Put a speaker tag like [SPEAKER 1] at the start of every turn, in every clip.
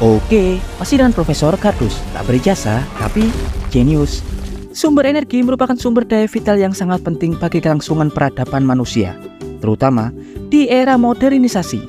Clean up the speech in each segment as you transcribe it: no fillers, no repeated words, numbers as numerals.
[SPEAKER 1] Oke, masih dengan Profesor Kardus, tak berijazah tapi jenius. Sumber energi merupakan sumber daya vital yang sangat penting bagi kelangsungan peradaban manusia, terutama di era modernisasi,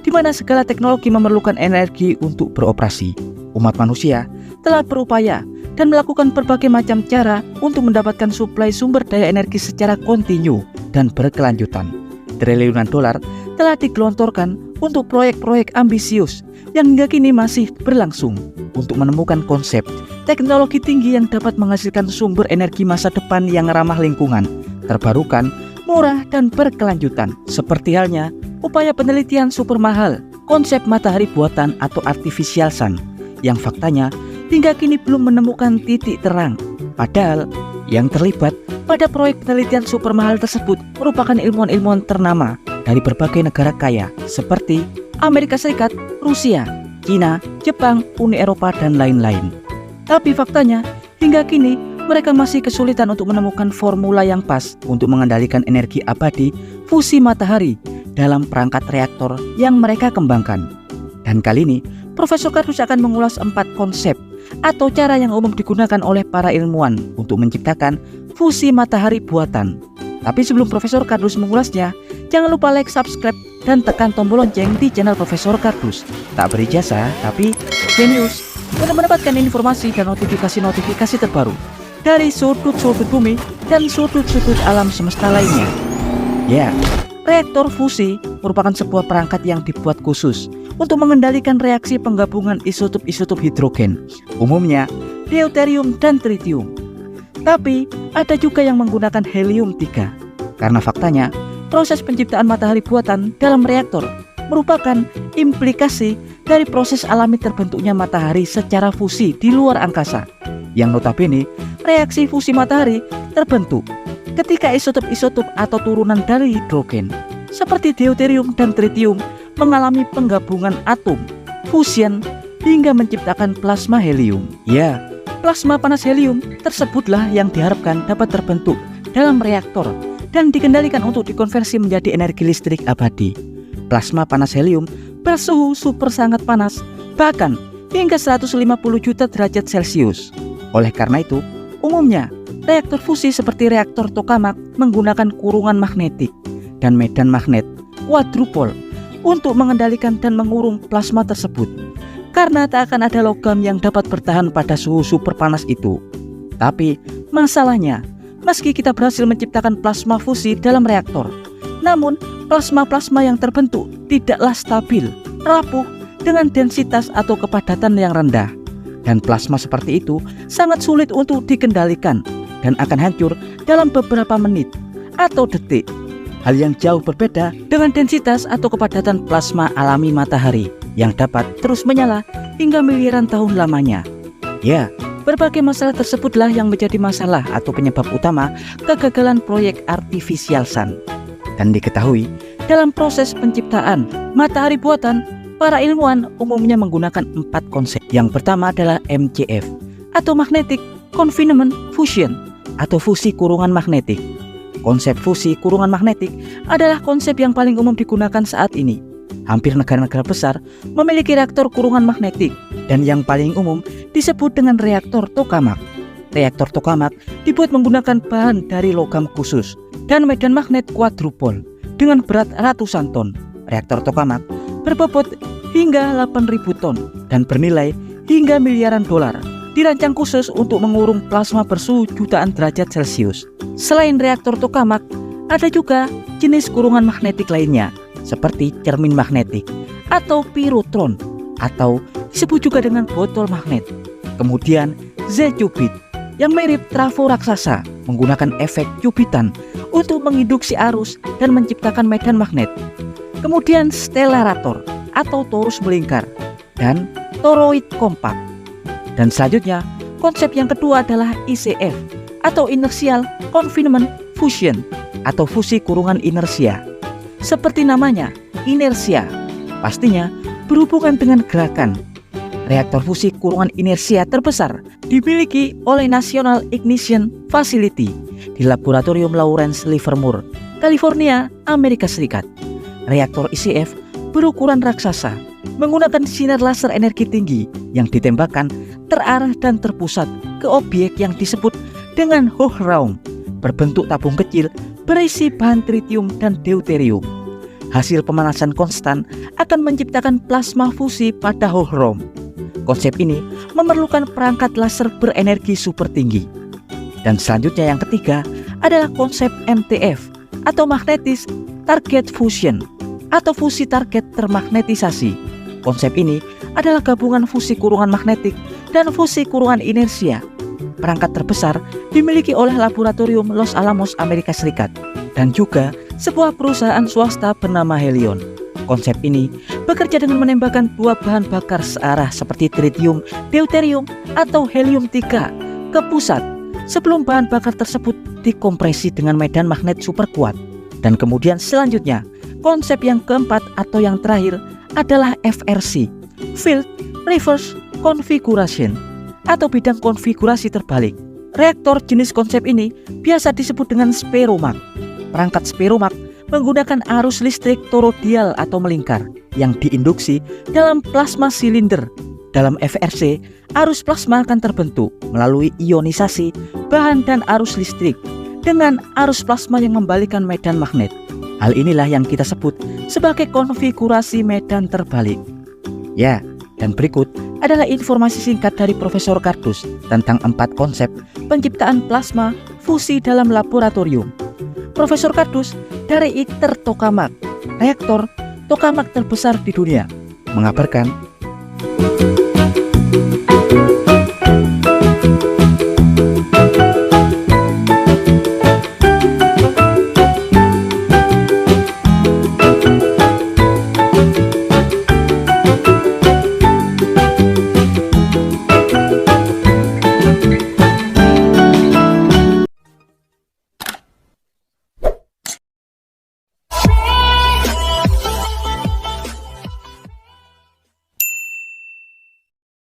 [SPEAKER 1] di mana segala teknologi memerlukan energi untuk beroperasi. Umat manusia telah berupaya dan melakukan berbagai macam cara untuk mendapatkan suplai sumber daya energi secara kontinu dan berkelanjutan. Triliunan dolar telah digelontorkan untuk proyek-proyek ambisius yang hingga kini masih berlangsung untuk menemukan konsep teknologi tinggi yang dapat menghasilkan sumber energi masa depan yang ramah lingkungan, terbarukan, murah, dan berkelanjutan. Seperti halnya upaya penelitian super mahal konsep matahari buatan atau artificial sun yang faktanya hingga kini belum menemukan titik terang. Padahal yang terlibat pada proyek penelitian super mahal tersebut merupakan ilmuwan-ilmuwan ternama dari berbagai negara kaya seperti Amerika Serikat, Rusia, Cina, Jepang, Uni Eropa, dan lain-lain. Tapi faktanya, hingga kini mereka masih kesulitan untuk menemukan formula yang pas untuk mengendalikan energi abadi fusi matahari dalam perangkat reaktor yang mereka kembangkan. Dan kali ini, Profesor Kardus akan mengulas 4 konsep atau cara yang umum digunakan oleh para ilmuwan untuk menciptakan fusi matahari buatan. Tapi sebelum Profesor Kardus mengulasnya, jangan lupa like, subscribe, dan tekan tombol lonceng di channel Profesor Kardus. Tak berijazah, tapi jenius untuk mendapatkan informasi dan notifikasi-notifikasi terbaru dari sudut-sudut bumi dan sudut-sudut alam semesta lainnya. Ya, reaktor fusi merupakan sebuah perangkat yang dibuat khusus untuk mengendalikan reaksi penggabungan isotop-isotop hidrogen, umumnya deuterium dan tritium. Tapi ada juga yang menggunakan helium-3, karena faktanya proses penciptaan matahari buatan dalam reaktor merupakan implikasi dari proses alami terbentuknya matahari secara fusi di luar angkasa, yang notabene reaksi fusi matahari terbentuk ketika isotop-isotop atau turunan dari hidrogen seperti deuterium dan tritium mengalami penggabungan atom, fusion, hingga menciptakan plasma helium. Ya, plasma panas helium tersebutlah yang diharapkan dapat terbentuk dalam reaktor dan dikendalikan untuk dikonversi menjadi energi listrik abadi. Plasma panas helium bersuhu super sangat panas, bahkan hingga 150 juta derajat Celcius. Oleh karena itu, umumnya reaktor fusi seperti reaktor tokamak menggunakan kurungan magnetik dan medan magnet quadrupole untuk mengendalikan dan mengurung plasma tersebut, karena tak akan ada logam yang dapat bertahan pada suhu super panas itu. Tapi masalahnya, meski kita berhasil menciptakan plasma fusi dalam reaktor, namun plasma-plasma yang terbentuk tidaklah stabil, rapuh, dengan densitas atau kepadatan yang rendah. Dan plasma seperti itu sangat sulit untuk dikendalikan dan akan hancur dalam beberapa menit atau detik. Hal yang jauh berbeda dengan densitas atau kepadatan plasma alami matahari yang dapat terus menyala hingga miliaran tahun lamanya. Ya, berbagai masalah tersebutlah yang menjadi masalah atau penyebab utama kegagalan proyek artificial sun. Dan diketahui, dalam proses penciptaan matahari buatan, para ilmuwan umumnya menggunakan 4 konsep. Yang pertama adalah MCF atau Magnetic Confinement Fusion atau fusi kurungan magnetik. Konsep fusi kurungan magnetik adalah konsep yang paling umum digunakan saat ini. Hampir negara-negara besar memiliki reaktor kurungan magnetik, dan yang paling umum disebut dengan reaktor tokamak. Reaktor tokamak dibuat menggunakan bahan dari logam khusus dan medan magnet quadrupole dengan berat ratusan ton. Reaktor tokamak berbobot hingga 8.000 ton dan bernilai hingga miliaran dolar. Dirancang khusus untuk mengurung plasma bersuhu jutaan derajat Celcius. Selain reaktor tokamak, ada juga jenis kurungan magnetik lainnya seperti cermin magnetik atau pirotron, atau disebut juga dengan botol magnet. Kemudian Z-qubit yang mirip trafo raksasa menggunakan efek cubitan untuk menginduksi arus dan menciptakan medan magnet. Kemudian stellarator atau torus melingkar dan toroid kompak. Dan selanjutnya, konsep yang kedua adalah ICF atau Inertial Confinement Fusion atau fusi kurungan inersia. Seperti namanya, inersia pastinya berhubungan dengan gerakan. Reaktor fusi kurungan inersia terbesar dimiliki oleh National Ignition Facility di Laboratorium Lawrence Livermore, California, Amerika Serikat. Reaktor ICF berukuran raksasa menggunakan sinar laser energi tinggi yang ditembakkan terarah dan terpusat ke objek yang disebut dengan Hohlraum, berbentuk tabung kecil berisi bahan tritium dan deuterium. Hasil pemanasan konstan akan menciptakan plasma fusi pada Hohlraum. Konsep ini memerlukan perangkat laser berenergi super tinggi. Dan selanjutnya yang ketiga adalah konsep MTF atau Magnetic Target Fusion atau fusi target termagnetisasi. Konsep ini adalah gabungan fusi kurungan magnetik dan fusi kurungan inersia. Perangkat terbesar dimiliki oleh Laboratorium Los Alamos, Amerika Serikat, dan juga sebuah perusahaan swasta bernama Helion. Konsep ini bekerja dengan menembakkan dua bahan bakar searah seperti tritium, deuterium, atau helium-3 ke pusat sebelum bahan bakar tersebut dikompresi dengan medan magnet super kuat. Dan kemudian selanjutnya, konsep yang keempat atau yang terakhir adalah FRC, Field Reverse Configuration, atau bidang konfigurasi terbalik. Reaktor jenis konsep ini biasa disebut dengan Speromak. Perangkat Speromak menggunakan arus listrik toroidal atau melingkar yang diinduksi dalam plasma silinder. Dalam FRC, arus plasma akan terbentuk melalui ionisasi bahan dan arus listrik dengan arus plasma yang membalikan medan magnet. Hal inilah yang kita sebut sebagai konfigurasi medan terbalik. Ya, dan berikut adalah informasi singkat dari Profesor Kardus tentang 4 konsep penciptaan plasma fusi dalam laboratorium. Profesor Kardus dari ITER Tokamak, reaktor tokamak terbesar di dunia, mengabarkan